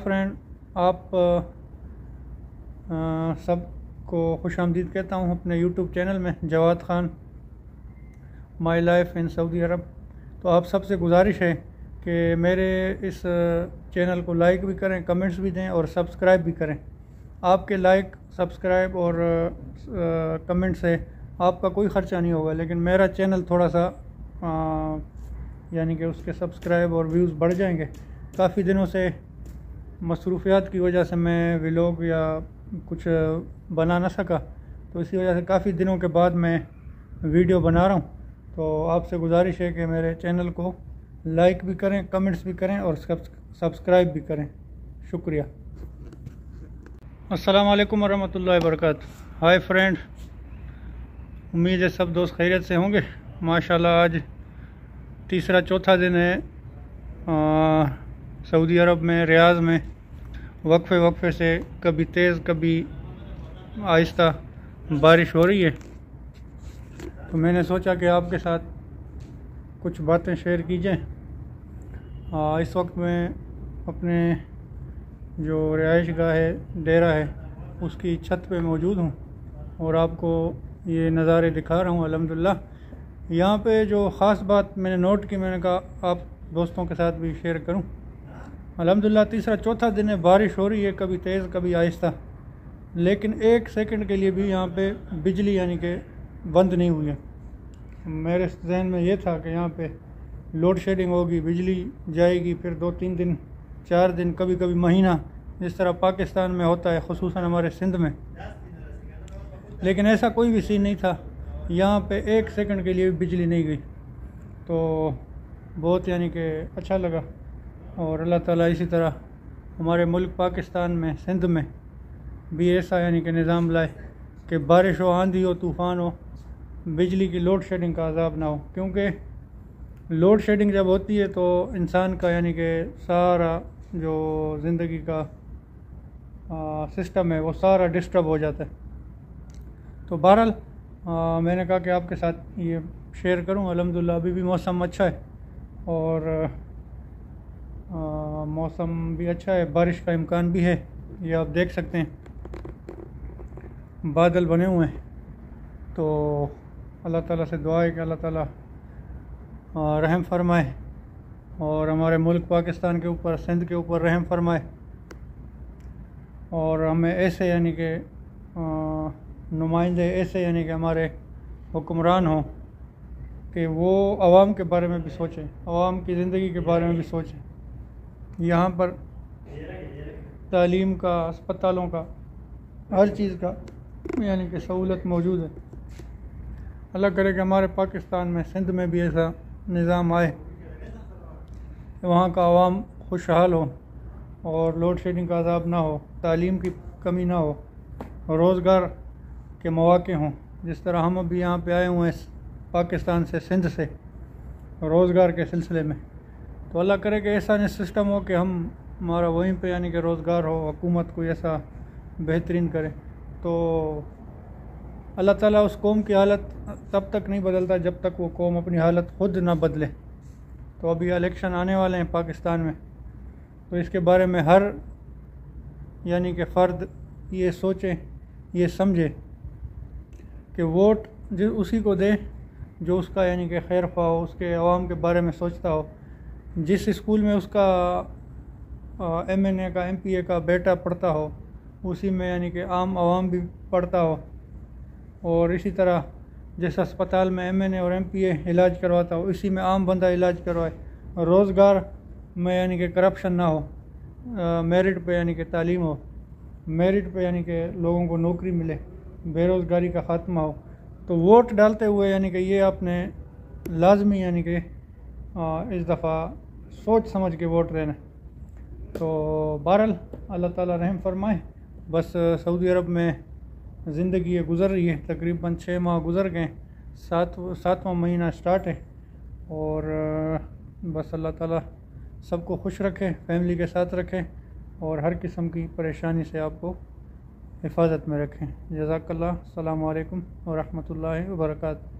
Friend, आप सबको खुश आमदीद कहता हूँ अपने यूट्यूब चैनल में, Jawad Khan my life in Saudi Arabia. तो आप सबसे गुजारिश है कि मेरे इस चैनल को लाइक भी करें, कमेंट्स भी दें और सब्सक्राइब भी करें। आपके लाइक, सब्सक्राइब और कमेंट से आपका कोई ख़र्चा नहीं होगा, लेकिन मेरा चैनल थोड़ा सा यानी कि उसके सब्सक्राइब और व्यूज़ बढ़ जाएंगे। काफ़ी दिनों से मसरूफ़ियात की वजह से मैं व्लॉग या कुछ बना ना सका, तो इसी वजह से काफ़ी दिनों के बाद मैं वीडियो बना रहा हूँ। तो आपसे गुजारिश है कि मेरे चैनल को लाइक भी करें, कमेंट्स भी करें और सब्सक्राइब भी करें। शुक्रिया। अस्सलाम वालेकुम वरहमतुल्लाहि वबरकातुहू। हाय फ्रेंड, उम्मीद है सब दोस्त खैरियत से होंगे। माशाल्लाह आज तीसरा चौथा दिन है सऊदी अरब में, रियाज़ में वक्फे से कभी तेज़ कभी आहिस्ता बारिश हो रही है। तो मैंने सोचा कि आपके साथ कुछ बातें शेयर की जाएँ। इस वक्त मैं अपने जो रिहाइश गाह है, डेरा है, उसकी छत पे मौजूद हूँ और आपको ये नज़ारे दिखा रहा हूँ। अल्हम्दुलिल्लाह यहाँ पे जो ख़ास बात मैंने नोट की, मैंने कहा आप दोस्तों के साथ भी शेयर करूँ। अल्हम्दुलिल्लाह तीसरा चौथा दिन है, बारिश हो रही है, कभी तेज़ कभी आहिस्ता, लेकिन एक सेकंड के लिए भी यहाँ पे बिजली यानी कि बंद नहीं हुई है। मेरे जहन में ये था कि यहाँ पे लोड शेडिंग होगी, बिजली जाएगी, फिर 2-3 दिन 4 दिन कभी कभी महीना, जिस तरह पाकिस्तान में होता है, ख़ुसूसन हमारे सिंध में। लेकिन ऐसा कोई भी सीन नहीं था, यहाँ पे एक सेकंड के लिए भी बिजली नहीं गई। तो बहुत यानी कि अच्छा लगा। और अल्लाह ताला इसी तरह हमारे मुल्क पाकिस्तान में, सिंध में भी ऐसा यानी कि निज़ाम लाए कि बारिश हो, आंधी हो, तूफ़ान हो, बिजली की लोड शेडिंग का अज़ाब ना हो। क्योंकि लोड शेडिंग जब होती है तो इंसान का यानी कि सारा जो ज़िंदगी का सिस्टम है वो सारा डिस्टर्ब हो जाता है। तो बहरहाल मैंने कहा कि आपके साथ ये शेयर करूं। अल्हम्दुलिल्लाह अभी भी मौसम अच्छा है और मौसम भी अच्छा है, बारिश का इम्कान भी है। ये आप देख सकते हैं, बादल बने हुए हैं। तो अल्लाह ताला से दुआ है कि अल्लाह ताला रहम फरमाए और हमारे मुल्क पाकिस्तान के ऊपर, सिंध के ऊपर रहम फरमाए और हमें ऐसे यानी कि नुमाइंदे, ऐसे यानी कि हमारे हुक्मरान हों कि वो आवाम के बारे में भी सोचें, आवाम की ज़िंदगी के बारे में भी सोचें। यहाँ पर तालीम का, अस्पतालों का, हर चीज़ का यानी कि सहूलत मौजूद है। अल्लाह करे कि हमारे पाकिस्तान में, सिंध में भी ऐसा निज़ाम आए, वहाँ का आवाम खुशहाल हो और लोड शेडिंग का अज़ाब ना हो, तालीम की कमी ना हो, रोज़गार के मौक़े हों। जिस तरह हम अभी यहाँ पे आए हुए हैं पाकिस्तान से, सिंध से, रोज़गार के सिलसिले में, तो अल्लाह करे कि ऐसा नहीं सिस्टम हो कि हमारा वहीं पे यानी कि रोज़गार हो, हुकूमत कोई ऐसा बेहतरीन करे। तो अल्लाह ताला उस कौम की हालत तब तक नहीं बदलता जब तक वो कौम अपनी हालत ख़ुद ना बदले। तो अभी इलेक्शन आने वाले हैं पाकिस्तान में, तो इसके बारे में हर यानी कि फ़र्द ये सोचे, ये समझे कि वोट जो उसी को दे जो उसका यानी कि खैर ख्वाह हो, उसके अवाम के बारे में सोचता हो। जिस स्कूल में उसका MNA का, MPA का बेटा पढ़ता हो, उसी में यानी कि आम आवाम भी पढ़ता हो। और इसी तरह जिस अस्पताल में MNA और MPA इलाज करवाता हो, इसी में आम बंदा इलाज करवाए। रोज़गार में यानी कि करप्शन ना हो, मेरिट पे यानी कि तालीम हो, मेरिट पे यानी कि लोगों को नौकरी मिले, बेरोज़गारी का ख़ात्मा हो। तो वोट डालते हुए यानी कि ये आपने लाजमी यानी कि इस दफ़ा सोच समझ के वोट देना। तो बहरहाल अल्लाह ताला रहम फरमाए। बस सऊदी अरब में ज़िंदगी गुज़र रही है, तकरीबन 6 माह गुज़र गए, 7वां महीना स्टार्ट है। और बस अल्लाह ताला सबको खुश रखे, फैमिली के साथ रखे और हर किस्म की परेशानी से आपको हिफाजत में रखें। जज़ाकल्लाह। अस्सलामु अलैकुम व रहमतुल्लाहि व बरकातहू।